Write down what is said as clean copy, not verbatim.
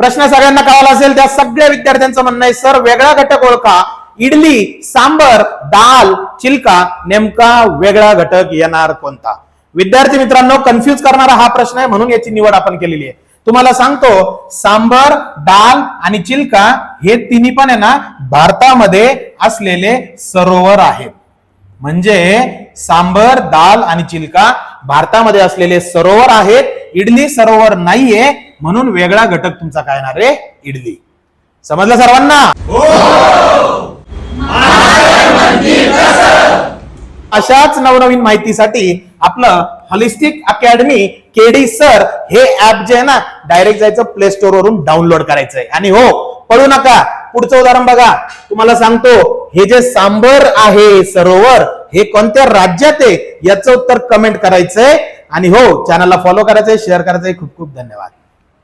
प्रश्न सगळ्यांना कळाला असेल. त्या सगळ्या विद्यार्थ्यांचं म्हणणं आहे सर वेगळा घटक ओळखा. इडली, सांबर, दाल, चिल्का नेमका वेगळा घटक येणार कोणता? विद्यार्थी मित्रांनो, कन्फ्युज करणारा हा प्रश्न आहे म्हणून याची निवड आपण केलेली आहे. तुम्हाला सांगतो सांबर, दाल आणि चिल्का हे तिन्ही पण आहे ना भारतामध्ये असलेले सरोवर आहेत. म्हणजे सांबर, दाल आणि चिल्का भारतामध्ये असलेले सरोवर आहेत. इडली सरोवर नाहीये म्हणून वेगळा घटक तुमचा काय येणार रे? इडली. समजलं सर्वांना? अशाच नवनवीन माहितीसाठी आपलं हॉलिस्टिक अकॅडमी केडी सर हे ऍप जे आहे ना डायरेक्ट जायचं प्ले स्टोर वरून डाउनलोड करायचंय. आणि हो पळू नका, पुढचं उदाहरण बघा. तुम्हाला सांगतो हे जे सांबर आहे सरोवर हे कोणत्या राज्यात आहे याचं उत्तर कमेंट करायचंय. आणि हो चॅनलला फॉलो करायचंय, शेअर करायचंय. खूप खूप धन्यवाद.